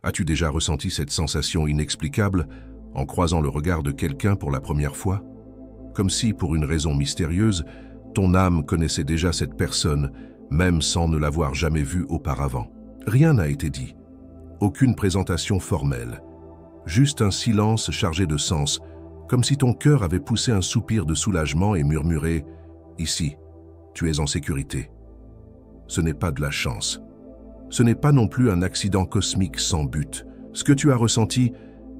As-tu déjà ressenti cette sensation inexplicable en croisant le regard de quelqu'un pour la première fois? Comme si, pour une raison mystérieuse, ton âme connaissait déjà cette personne, même sans ne l'avoir jamais vue auparavant. Rien n'a été dit, aucune présentation formelle, juste un silence chargé de sens, comme si ton cœur avait poussé un soupir de soulagement et murmuré « Ici, tu es en sécurité ». Ce n'est pas de la chance. Ce n'est pas non plus un accident cosmique sans but. Ce que tu as ressenti,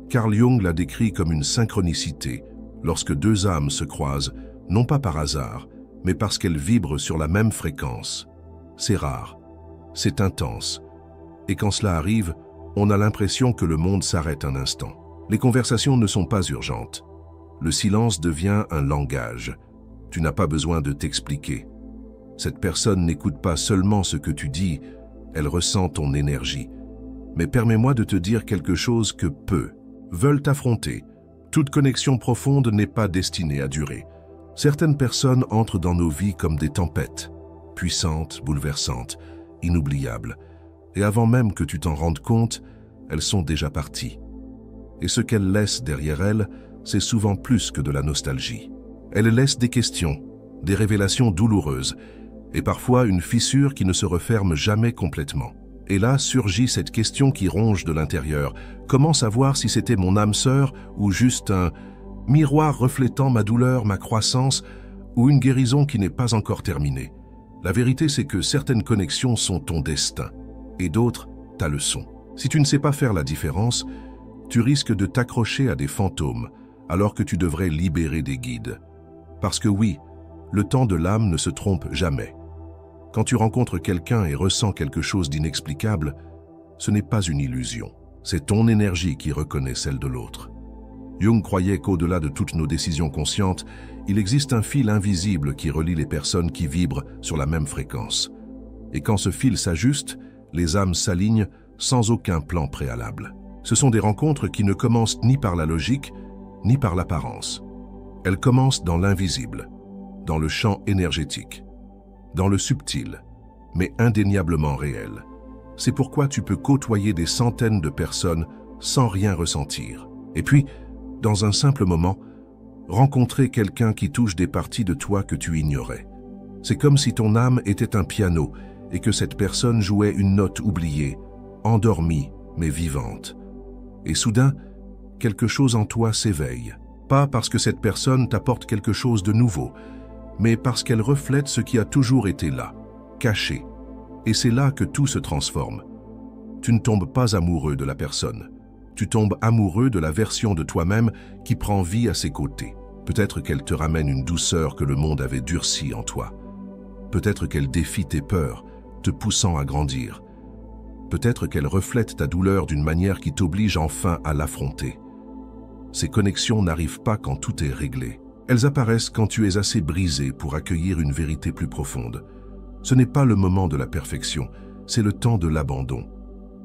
Carl Jung l'a décrit comme une synchronicité, lorsque deux âmes se croisent, non pas par hasard, mais parce qu'elles vibrent sur la même fréquence. C'est rare, c'est intense, et quand cela arrive, on a l'impression que le monde s'arrête un instant. Les conversations ne sont pas urgentes. Le silence devient un langage. Tu n'as pas besoin de t'expliquer. Cette personne n'écoute pas seulement ce que tu dis, elle ressent ton énergie. Mais permets-moi de te dire quelque chose que peu veulent affronter. Toute connexion profonde n'est pas destinée à durer. Certaines personnes entrent dans nos vies comme des tempêtes, puissantes, bouleversantes, inoubliables. Et avant même que tu t'en rendes compte, elles sont déjà parties. Et ce qu'elles laissent derrière elles, c'est souvent plus que de la nostalgie. Elles laissent des questions, des révélations douloureuses, et parfois une fissure qui ne se referme jamais complètement. Et là surgit cette question qui ronge de l'intérieur. Comment savoir si c'était mon âme sœur ou juste un miroir reflétant ma douleur, ma croissance, ou une guérison qui n'est pas encore terminée? La vérité, c'est que certaines connexions sont ton destin, et d'autres ta leçon. Si tu ne sais pas faire la différence, tu risques de t'accrocher à des fantômes, alors que tu devrais libérer des guides. Parce que oui, le temps de l'âme ne se trompe jamais. Quand tu rencontres quelqu'un et ressens quelque chose d'inexplicable, ce n'est pas une illusion. C'est ton énergie qui reconnaît celle de l'autre. Jung croyait qu'au-delà de toutes nos décisions conscientes, il existe un fil invisible qui relie les personnes qui vibrent sur la même fréquence. Et quand ce fil s'ajuste, les âmes s'alignent sans aucun plan préalable. Ce sont des rencontres qui ne commencent ni par la logique, ni par l'apparence. Elles commencent dans l'invisible, dans le champ énergétique, dans le subtil, mais indéniablement réel. C'est pourquoi tu peux côtoyer des centaines de personnes sans rien ressentir. Et puis, dans un simple moment, rencontrer quelqu'un qui touche des parties de toi que tu ignorais. C'est comme si ton âme était un piano et que cette personne jouait une note oubliée, endormie mais vivante. Et soudain, quelque chose en toi s'éveille. Pas parce que cette personne t'apporte quelque chose de nouveau, mais parce qu'elle reflète ce qui a toujours été là, caché. Et c'est là que tout se transforme. Tu ne tombes pas amoureux de la personne. Tu tombes amoureux de la version de toi-même qui prend vie à ses côtés. Peut-être qu'elle te ramène une douceur que le monde avait durcie en toi. Peut-être qu'elle défie tes peurs, te poussant à grandir. Peut-être qu'elle reflète ta douleur d'une manière qui t'oblige enfin à l'affronter. Ces connexions n'arrivent pas quand tout est réglé. Elles apparaissent quand tu es assez brisé pour accueillir une vérité plus profonde. Ce n'est pas le moment de la perfection, c'est le temps de l'abandon.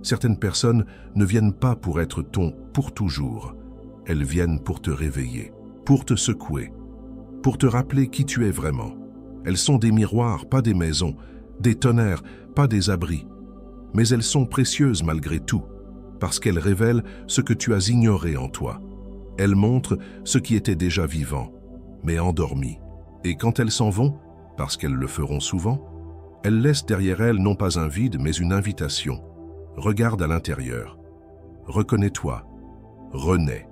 Certaines personnes ne viennent pas pour être ton pour toujours. Elles viennent pour te réveiller, pour te secouer, pour te rappeler qui tu es vraiment. Elles sont des miroirs, pas des maisons, des tonnerres, pas des abris. Mais elles sont précieuses malgré tout, parce qu'elles révèlent ce que tu as ignoré en toi. Elles montrent ce qui était déjà vivant, mais endormi. Et quand elles s'en vont, parce qu'elles le feront souvent, elles laissent derrière elles non pas un vide, mais une invitation. Regarde à l'intérieur. Reconnais-toi. Renais.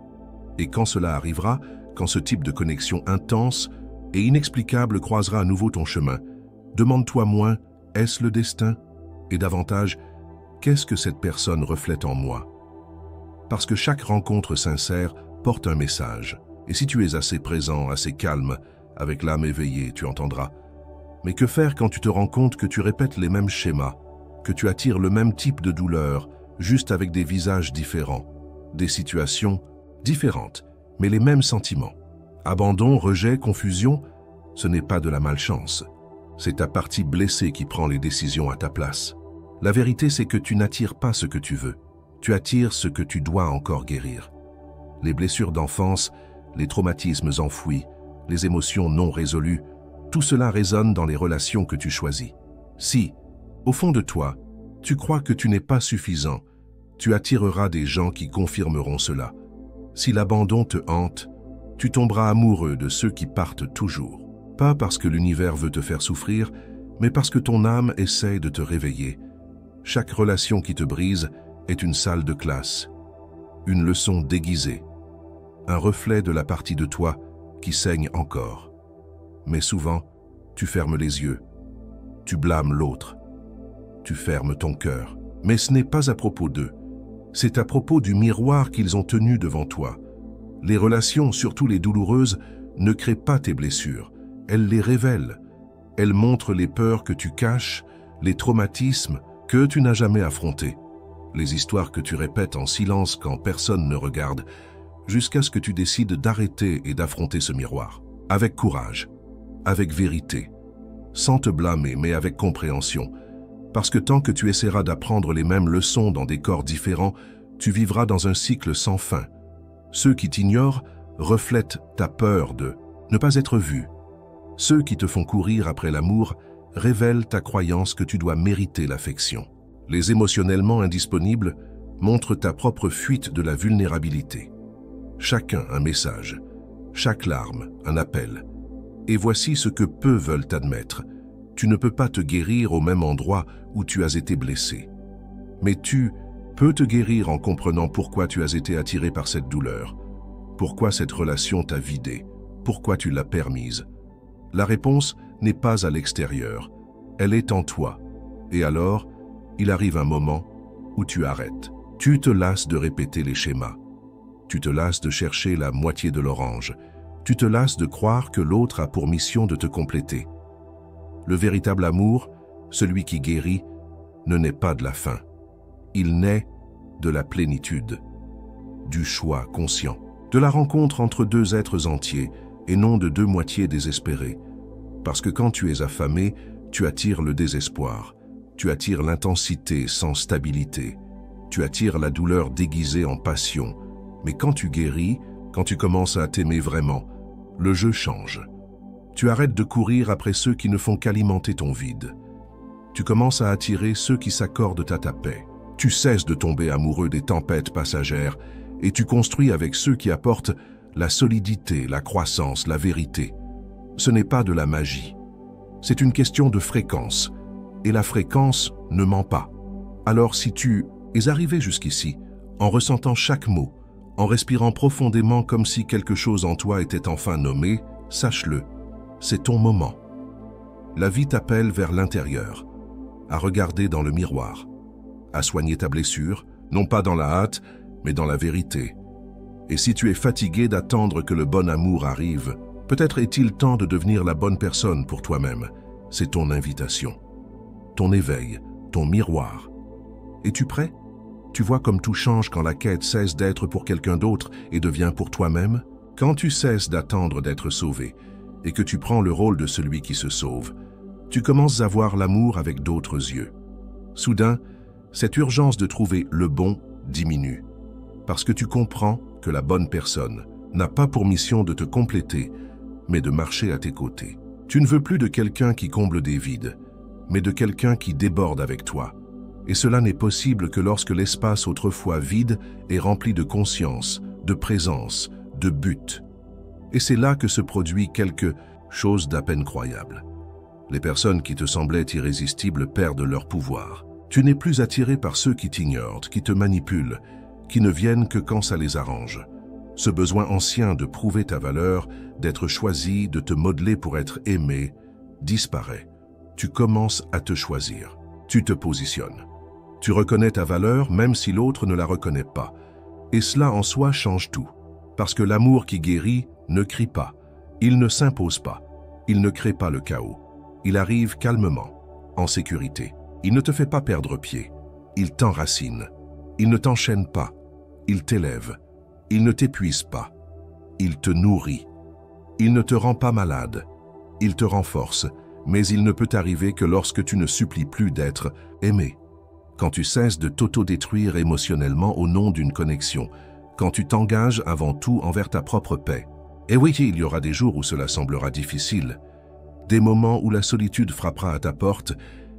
Et quand cela arrivera, quand ce type de connexion intense et inexplicable croisera à nouveau ton chemin, demande-toi moins, est-ce le destin? Et davantage, qu'est-ce que cette personne reflète en moi? Parce que chaque rencontre sincère porte un message. Et si tu es assez présent, assez calme, avec l'âme éveillée, tu entendras. Mais que faire quand tu te rends compte que tu répètes les mêmes schémas, que tu attires le même type de douleur, juste avec des visages différents, des situations différentes, mais les mêmes sentiments? Abandon, rejet, confusion, ce n'est pas de la malchance. C'est ta partie blessée qui prend les décisions à ta place. La vérité, c'est que tu n'attires pas ce que tu veux. Tu attires ce que tu dois encore guérir. Les blessures d'enfance, les traumatismes enfouis, les émotions non résolues, tout cela résonne dans les relations que tu choisis. Si, au fond de toi, tu crois que tu n'es pas suffisant, Tu attireras des gens qui confirmeront cela. Si l'abandon te hante, tu tomberas amoureux de ceux qui partent toujours. Pas parce que l'univers veut te faire souffrir, mais parce que ton âme essaie de te réveiller. Chaque relation qui te brise est une salle de classe, une leçon déguisée, un reflet de la partie de toi qui saigne encore. Mais souvent, tu fermes les yeux, tu blâmes l'autre, tu fermes ton cœur. Mais ce n'est pas à propos d'eux, c'est à propos du miroir qu'ils ont tenu devant toi. Les relations, surtout les douloureuses, ne créent pas tes blessures, elles les révèlent. Elles montrent les peurs que tu caches, les traumatismes que tu n'as jamais affrontés, les histoires que tu répètes en silence quand personne ne regarde, jusqu'à ce que tu décides d'arrêter et d'affronter ce miroir. Avec courage, avec vérité, sans te blâmer mais avec compréhension. Parce que tant que tu essaieras d'apprendre les mêmes leçons dans des corps différents, tu vivras dans un cycle sans fin. Ceux qui t'ignorent reflètent ta peur de ne pas être vu. Ceux qui te font courir après l'amour révèlent ta croyance que tu dois mériter l'affection. Les émotionnellement indisponibles montrent ta propre fuite de la vulnérabilité. Chacun un message, chaque larme un appel. Et voici ce que peu veulent admettre. Tu ne peux pas te guérir au même endroit où tu as été blessé. Mais tu peux te guérir en comprenant pourquoi tu as été attiré par cette douleur, pourquoi cette relation t'a vidé, pourquoi tu l'as permise. La réponse n'est pas à l'extérieur, elle est en toi. Et alors, il arrive un moment où tu arrêtes. Tu te lasses de répéter les schémas. Tu te lasses de chercher la moitié de l'orange. Tu te lasses de croire que l'autre a pour mission de te compléter. Le véritable amour, celui qui guérit, ne naît pas de la faim. Il naît de la plénitude, du choix conscient, de la rencontre entre deux êtres entiers et non de deux moitiés désespérées. Parce que quand tu es affamé, tu attires le désespoir, tu attires l'intensité sans stabilité, tu attires la douleur déguisée en passion. Mais quand tu guéris, quand tu commences à t'aimer vraiment, le jeu change. Tu arrêtes de courir après ceux qui ne font qu'alimenter ton vide. Tu commences à attirer ceux qui s'accordent à ta paix. Tu cesses de tomber amoureux des tempêtes passagères et tu construis avec ceux qui apportent la solidité, la croissance, la vérité. Ce n'est pas de la magie. C'est une question de fréquence. Et la fréquence ne ment pas. Alors si tu es arrivé jusqu'ici, en ressentant chaque mot, en respirant profondément comme si quelque chose en toi était enfin nommé, sache-le. C'est ton moment. La vie t'appelle vers l'intérieur, à regarder dans le miroir, à soigner ta blessure, non pas dans la hâte, mais dans la vérité. Et si tu es fatigué d'attendre que le bon amour arrive, peut-être est-il temps de devenir la bonne personne pour toi-même. C'est ton invitation, ton éveil, ton miroir. Es-tu prêt? Tu vois comme tout change quand la quête cesse d'être pour quelqu'un d'autre et devient pour toi-même? Quand tu cesses d'attendre d'être sauvé, et que tu prends le rôle de celui qui se sauve, tu commences à voir l'amour avec d'autres yeux. Soudain, cette urgence de trouver le bon diminue, parce que tu comprends que la bonne personne n'a pas pour mission de te compléter, mais de marcher à tes côtés. Tu ne veux plus de quelqu'un qui comble des vides, mais de quelqu'un qui déborde avec toi. Et cela n'est possible que lorsque l'espace autrefois vide est rempli de conscience, de présence, de but. Et c'est là que se produit quelque chose d'à peine croyable. Les personnes qui te semblaient irrésistibles perdent leur pouvoir. Tu n'es plus attiré par ceux qui t'ignorent, qui te manipulent, qui ne viennent que quand ça les arrange. Ce besoin ancien de prouver ta valeur, d'être choisi, de te modeler pour être aimé, disparaît. Tu commences à te choisir. Tu te positionnes. Tu reconnais ta valeur même si l'autre ne la reconnaît pas. Et cela en soi change tout. Parce que l'amour qui guérit ne crie pas, il ne s'impose pas, il ne crée pas le chaos. Il arrive calmement, en sécurité. Il ne te fait pas perdre pied, il t'enracine. Il ne t'enchaîne pas, il t'élève. Il ne t'épuise pas, il te nourrit. Il ne te rend pas malade, il te renforce, mais il ne peut arriver que lorsque tu ne supplies plus d'être aimé. Quand tu cesses de t'auto-détruire émotionnellement au nom d'une connexion, quand tu t'engages avant tout envers ta propre paix. Et oui, il y aura des jours où cela semblera difficile, des moments où la solitude frappera à ta porte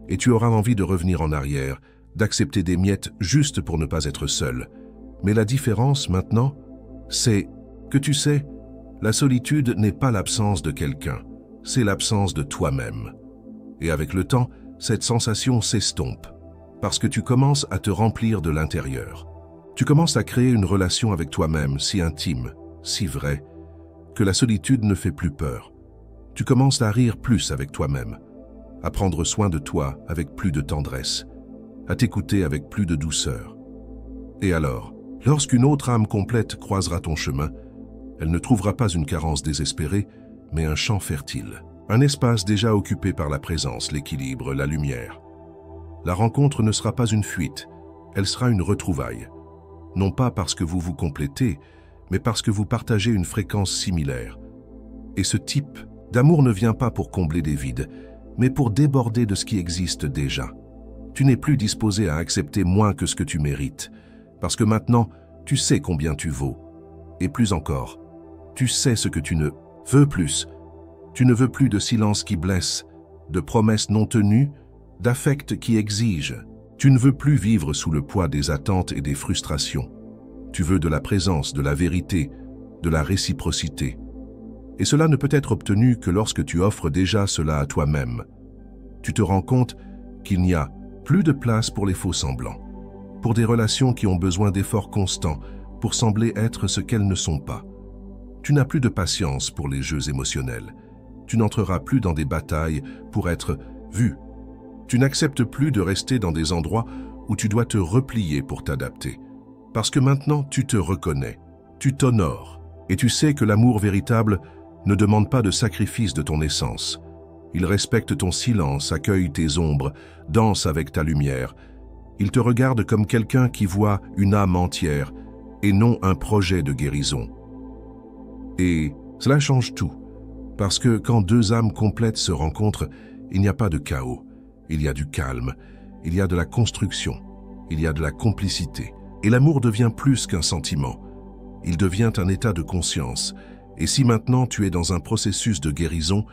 et tu auras envie de revenir en arrière, d'accepter des miettes juste pour ne pas être seul. Mais la différence maintenant, c'est que tu sais, la solitude n'est pas l'absence de quelqu'un, c'est l'absence de toi-même. Et avec le temps, cette sensation s'estompe, parce que tu commences à te remplir de l'intérieur. Tu commences à créer une relation avec toi-même si intime, si vraie, que la solitude ne fait plus peur. Tu commences à rire plus avec toi-même, à prendre soin de toi avec plus de tendresse, à t'écouter avec plus de douceur. Et alors, lorsqu'une autre âme complète croisera ton chemin, elle ne trouvera pas une carence désespérée, mais un champ fertile, un espace déjà occupé par la présence, l'équilibre, la lumière. La rencontre ne sera pas une fuite, elle sera une retrouvaille. Non pas parce que vous vous complétez, mais parce que vous partagez une fréquence similaire. Et ce type d'amour ne vient pas pour combler des vides, mais pour déborder de ce qui existe déjà. Tu n'es plus disposé à accepter moins que ce que tu mérites, parce que maintenant, tu sais combien tu vaux. Et plus encore, tu sais ce que tu ne veux plus. Tu ne veux plus de silence qui blesse, de promesses non tenues, d'affects qui exigent. Tu ne veux plus vivre sous le poids des attentes et des frustrations. Tu veux de la présence, de la vérité, de la réciprocité. Et cela ne peut être obtenu que lorsque tu offres déjà cela à toi-même. Tu te rends compte qu'il n'y a plus de place pour les faux semblants, pour des relations qui ont besoin d'efforts constants pour sembler être ce qu'elles ne sont pas. Tu n'as plus de patience pour les jeux émotionnels. Tu n'entreras plus dans des batailles pour être vu. Tu n'acceptes plus de rester dans des endroits où tu dois te replier pour t'adapter. Parce que maintenant, tu te reconnais, tu t'honores, et tu sais que l'amour véritable ne demande pas de sacrifice de ton essence. Il respecte ton silence, accueille tes ombres, danse avec ta lumière. Il te regarde comme quelqu'un qui voit une âme entière et non un projet de guérison. Et cela change tout, parce que quand deux âmes complètes se rencontrent, il n'y a pas de chaos, il y a du calme, il y a de la construction, il y a de la complicité. Et l'amour devient plus qu'un sentiment, il devient un état de conscience. Et si maintenant tu es dans un processus de guérison,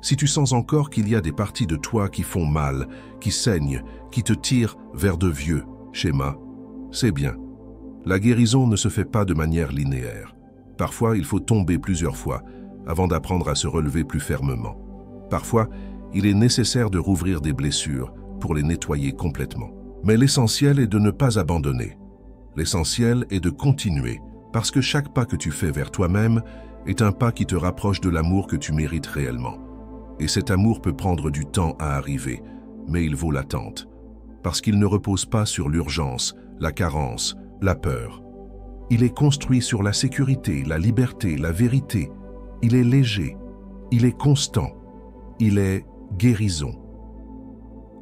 si tu sens encore qu'il y a des parties de toi qui font mal, qui saignent, qui te tirent vers de vieux schémas, c'est bien. La guérison ne se fait pas de manière linéaire. Parfois, il faut tomber plusieurs fois avant d'apprendre à se relever plus fermement. Parfois, il est nécessaire de rouvrir des blessures pour les nettoyer complètement. Mais l'essentiel est de ne pas abandonner. L'essentiel est de continuer, parce que chaque pas que tu fais vers toi-même est un pas qui te rapproche de l'amour que tu mérites réellement. Et cet amour peut prendre du temps à arriver, mais il vaut l'attente, parce qu'il ne repose pas sur l'urgence, la carence, la peur. Il est construit sur la sécurité, la liberté, la vérité. Il est léger, il est constant, il est guérison.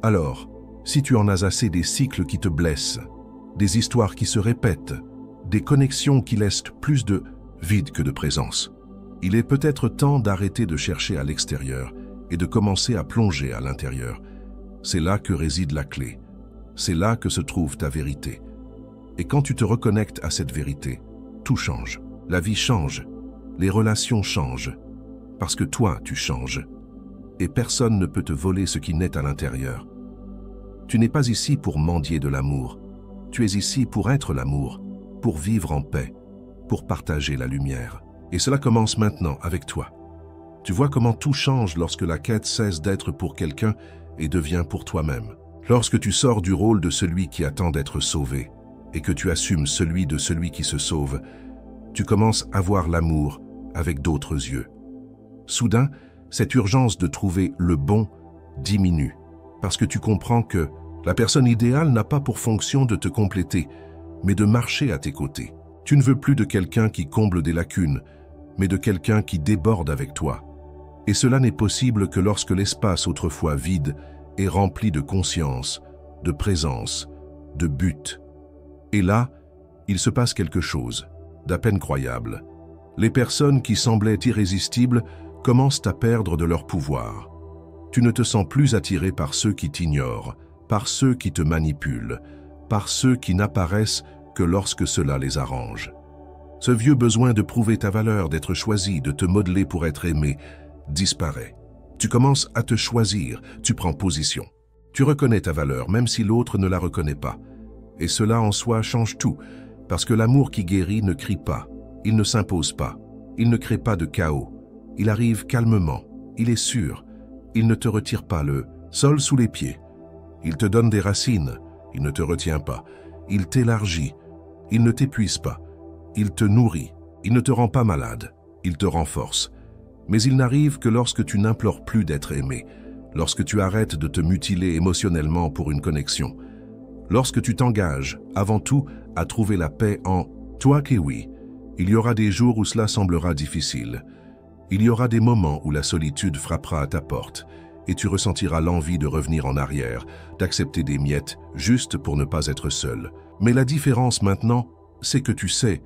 Alors, si tu en as assez des cycles qui te blessent, des histoires qui se répètent, des connexions qui laissent plus de vide que de présence, il est peut-être temps d'arrêter de chercher à l'extérieur et de commencer à plonger à l'intérieur. C'est là que réside la clé. C'est là que se trouve ta vérité. Et quand tu te reconnectes à cette vérité, tout change. La vie change. Les relations changent. Parce que toi, tu changes. Et personne ne peut te voler ce qui naît à l'intérieur. Tu n'es pas ici pour mendier de l'amour. Tu es ici pour être l'amour, pour vivre en paix, pour partager la lumière. Et cela commence maintenant avec toi. Tu vois comment tout change lorsque la quête cesse d'être pour quelqu'un et devient pour toi-même. Lorsque tu sors du rôle de celui qui attend d'être sauvé et que tu assumes celui de celui qui se sauve, tu commences à voir l'amour avec d'autres yeux. Soudain, cette urgence de trouver le bon diminue, parce que tu comprends que la personne idéale n'a pas pour fonction de te compléter, mais de marcher à tes côtés. Tu ne veux plus de quelqu'un qui comble des lacunes, mais de quelqu'un qui déborde avec toi. Et cela n'est possible que lorsque l'espace autrefois vide est rempli de conscience, de présence, de but. Et là, il se passe quelque chose, d'à peine croyable. Les personnes qui semblaient irrésistibles commencent à perdre de leur pouvoir. Tu ne te sens plus attiré par ceux qui t'ignorent, par ceux qui te manipulent, par ceux qui n'apparaissent que lorsque cela les arrange. Ce vieux besoin de prouver ta valeur, d'être choisi, de te modeler pour être aimé, disparaît. Tu commences à te choisir, tu prends position. Tu reconnais ta valeur, même si l'autre ne la reconnaît pas. Et cela en soi change tout, parce que l'amour qui guérit ne crie pas, il ne s'impose pas, il ne crée pas de chaos. Il arrive calmement, il est sûr, il ne te retire pas le sol sous les pieds. Il te donne des racines, il ne te retient pas. Il t'élargit, il ne t'épuise pas. Il te nourrit, il ne te rend pas malade, il te renforce. Mais il n'arrive que lorsque tu n'implores plus d'être aimé, lorsque tu arrêtes de te mutiler émotionnellement pour une connexion, lorsque tu t'engages, avant tout, à trouver la paix en toi. Que oui, il y aura des jours où cela semblera difficile. Il y aura des moments où la solitude frappera à ta porte et tu ressentiras l'envie de revenir en arrière, d'accepter des miettes juste pour ne pas être seul. Mais la différence maintenant, c'est que tu sais,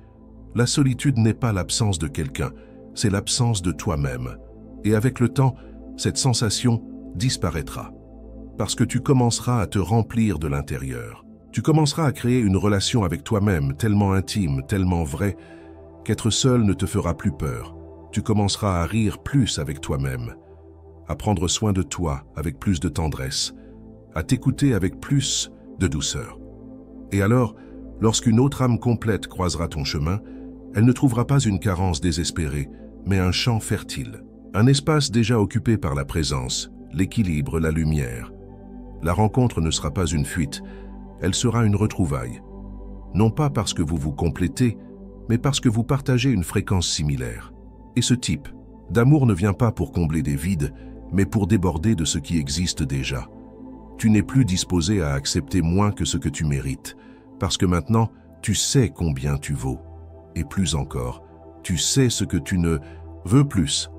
la solitude n'est pas l'absence de quelqu'un, c'est l'absence de toi-même. Et avec le temps, cette sensation disparaîtra. Parce que tu commenceras à te remplir de l'intérieur. Tu commenceras à créer une relation avec toi-même tellement intime, tellement vraie, qu'être seul ne te fera plus peur. Tu commenceras à rire plus avec toi-même, à prendre soin de toi avec plus de tendresse, à t'écouter avec plus de douceur. Et alors, lorsqu'une autre âme complète croisera ton chemin, elle ne trouvera pas une carence désespérée, mais un champ fertile, un espace déjà occupé par la présence, l'équilibre, la lumière. La rencontre ne sera pas une fuite, elle sera une retrouvaille. Non pas parce que vous vous complétez, mais parce que vous partagez une fréquence similaire. Et ce type d'amour ne vient pas pour combler des vides, mais pour déborder de ce qui existe déjà. Tu n'es plus disposé à accepter moins que ce que tu mérites, parce que maintenant, tu sais combien tu vaux. Et plus encore, tu sais ce que tu ne veux plus.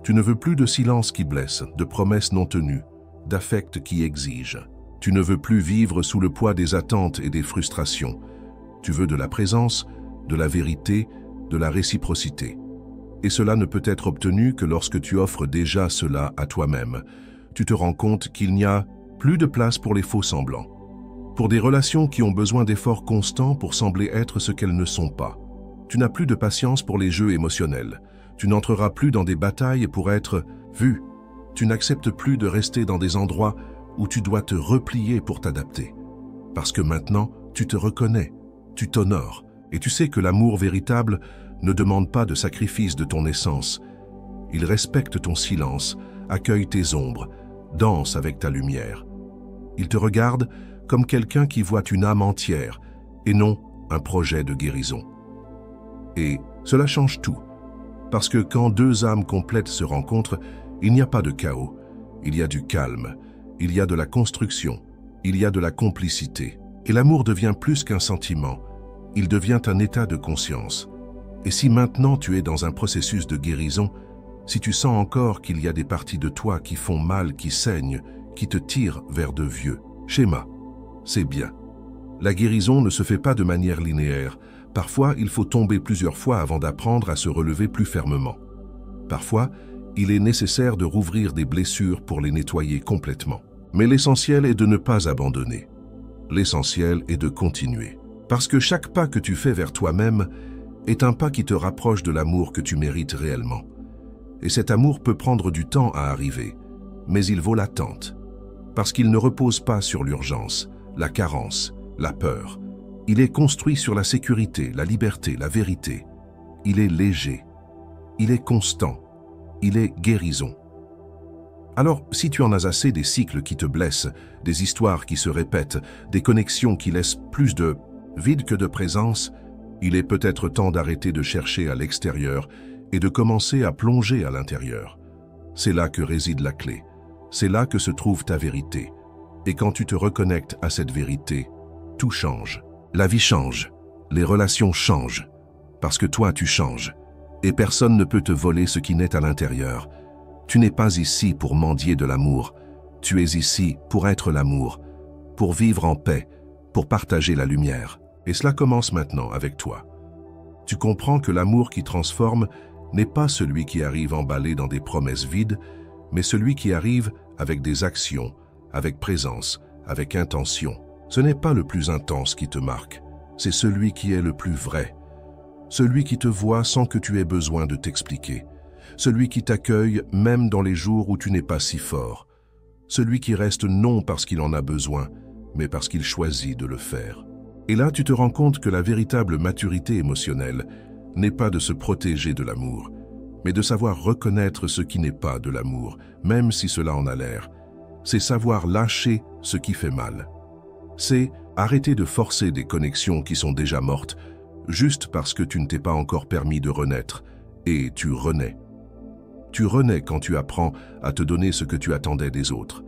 Tu ne veux plus de silence qui blesse, de promesses non tenues, d'affect qui exige. Tu ne veux plus vivre sous le poids des attentes et des frustrations. Tu veux de la présence, de la vérité, de la réciprocité. Et cela ne peut être obtenu que lorsque tu offres déjà cela à toi-même. Tu te rends compte qu'il n'y a plus de place pour les faux semblants, pour des relations qui ont besoin d'efforts constants pour sembler être ce qu'elles ne sont pas. Tu n'as plus de patience pour les jeux émotionnels. Tu n'entreras plus dans des batailles pour être vu. Tu n'acceptes plus de rester dans des endroits où tu dois te replier pour t'adapter. Parce que maintenant, tu te reconnais, tu t'honores, et tu sais que l'amour véritable ne demande pas de sacrifice de ton essence. Il respecte ton silence, accueille tes ombres, danse avec ta lumière. Il te regarde comme quelqu'un qui voit une âme entière et non un projet de guérison. Et cela change tout, parce que quand deux âmes complètes se rencontrent, il n'y a pas de chaos, il y a du calme, il y a de la construction, il y a de la complicité. Et l'amour devient plus qu'un sentiment, il devient un état de conscience. Et si maintenant tu es dans un processus de guérison, si tu sens encore qu'il y a des parties de toi qui font mal, qui saignent, qui te tirent vers de vieux schémas, c'est bien. La guérison ne se fait pas de manière linéaire. Parfois, il faut tomber plusieurs fois avant d'apprendre à se relever plus fermement. Parfois, il est nécessaire de rouvrir des blessures pour les nettoyer complètement. Mais l'essentiel est de ne pas abandonner. L'essentiel est de continuer. Parce que chaque pas que tu fais vers toi-même est un pas qui te rapproche de l'amour que tu mérites réellement. Et cet amour peut prendre du temps à arriver, mais il vaut l'attente. Parce qu'il ne repose pas sur l'urgence, la carence, la peur. Il est construit sur la sécurité, la liberté, la vérité. Il est léger. Il est constant. Il est guérison. Alors, si tu en as assez des cycles qui te blessent, des histoires qui se répètent, des connexions qui laissent plus de vide que de présence, il est peut-être temps d'arrêter de chercher à l'extérieur et de commencer à plonger à l'intérieur. C'est là que réside la clé. C'est là que se trouve ta vérité. Et quand tu te reconnectes à cette vérité, tout change. La vie change. Les relations changent. Parce que toi, tu changes. Et personne ne peut te voler ce qui naît à l'intérieur. Tu n'es pas ici pour mendier de l'amour. Tu es ici pour être l'amour, pour vivre en paix, pour partager la lumière. Et cela commence maintenant avec toi. Tu comprends que l'amour qui transforme n'est pas celui qui arrive emballé dans des promesses vides, mais celui qui arrive avec des actions, avec présence, avec intention. Ce n'est pas le plus intense qui te marque, c'est celui qui est le plus vrai. Celui qui te voit sans que tu aies besoin de t'expliquer. Celui qui t'accueille même dans les jours où tu n'es pas si fort. celui qui reste non parce qu'il en a besoin, mais parce qu'il choisit de le faire. Et là, tu te rends compte que la véritable maturité émotionnelle n'est pas de se protéger de l'amour, mais de savoir reconnaître ce qui n'est pas de l'amour, même si cela en a l'air. C'est savoir lâcher ce qui fait mal. C'est arrêter de forcer des connexions qui sont déjà mortes, juste parce que tu ne t'es pas encore permis de renaître, et tu renais. Tu renais quand tu apprends à te donner ce que tu attendais des autres,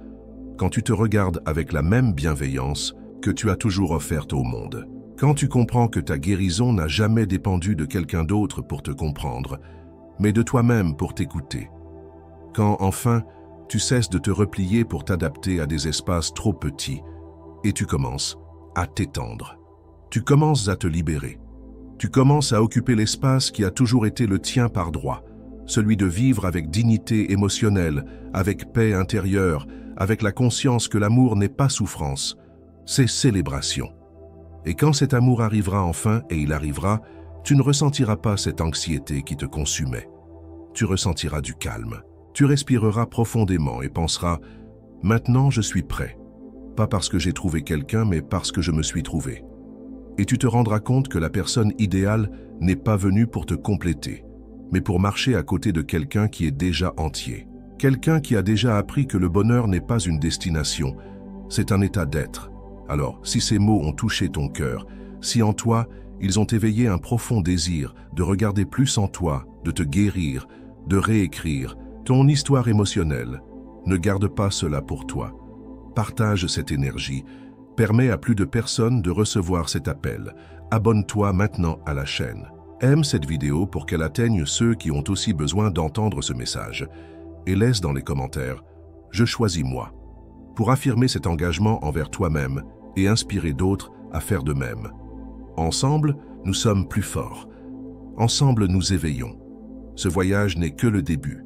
quand tu te regardes avec la même bienveillance que tu as toujours offerte au monde, quand tu comprends que ta guérison n'a jamais dépendu de quelqu'un d'autre pour te comprendre, mais de toi-même pour t'écouter. Quand, enfin, tu cesses de te replier pour t'adapter à des espaces trop petits, et tu commences à t'étendre. Tu commences à te libérer. Tu commences à occuper l'espace qui a toujours été le tien par droit, celui de vivre avec dignité émotionnelle, avec paix intérieure, avec la conscience que l'amour n'est pas souffrance, c'est célébration. Et quand cet amour arrivera enfin, et il arrivera, tu ne ressentiras pas cette anxiété qui te consumait. Tu ressentiras du calme. Tu respireras profondément et penseras « Maintenant, je suis prêt. Pas parce que j'ai trouvé quelqu'un, mais parce que je me suis trouvé. » Et tu te rendras compte que la personne idéale n'est pas venue pour te compléter, mais pour marcher à côté de quelqu'un qui est déjà entier. Quelqu'un qui a déjà appris que le bonheur n'est pas une destination, c'est un état d'être. Alors, si ces mots ont touché ton cœur, si en toi, ils ont éveillé un profond désir de regarder plus en toi, de te guérir, de réécrire ton histoire émotionnelle, ne garde pas cela pour toi. Partage cette énergie, permets à plus de personnes de recevoir cet appel. Abonne-toi maintenant à la chaîne. Aime cette vidéo pour qu'elle atteigne ceux qui ont aussi besoin d'entendre ce message. Et laisse dans les commentaires « Je choisis moi » pour affirmer cet engagement envers toi-même et inspirer d'autres à faire de même. Ensemble, nous sommes plus forts. Ensemble, nous éveillons. Ce voyage n'est que le début.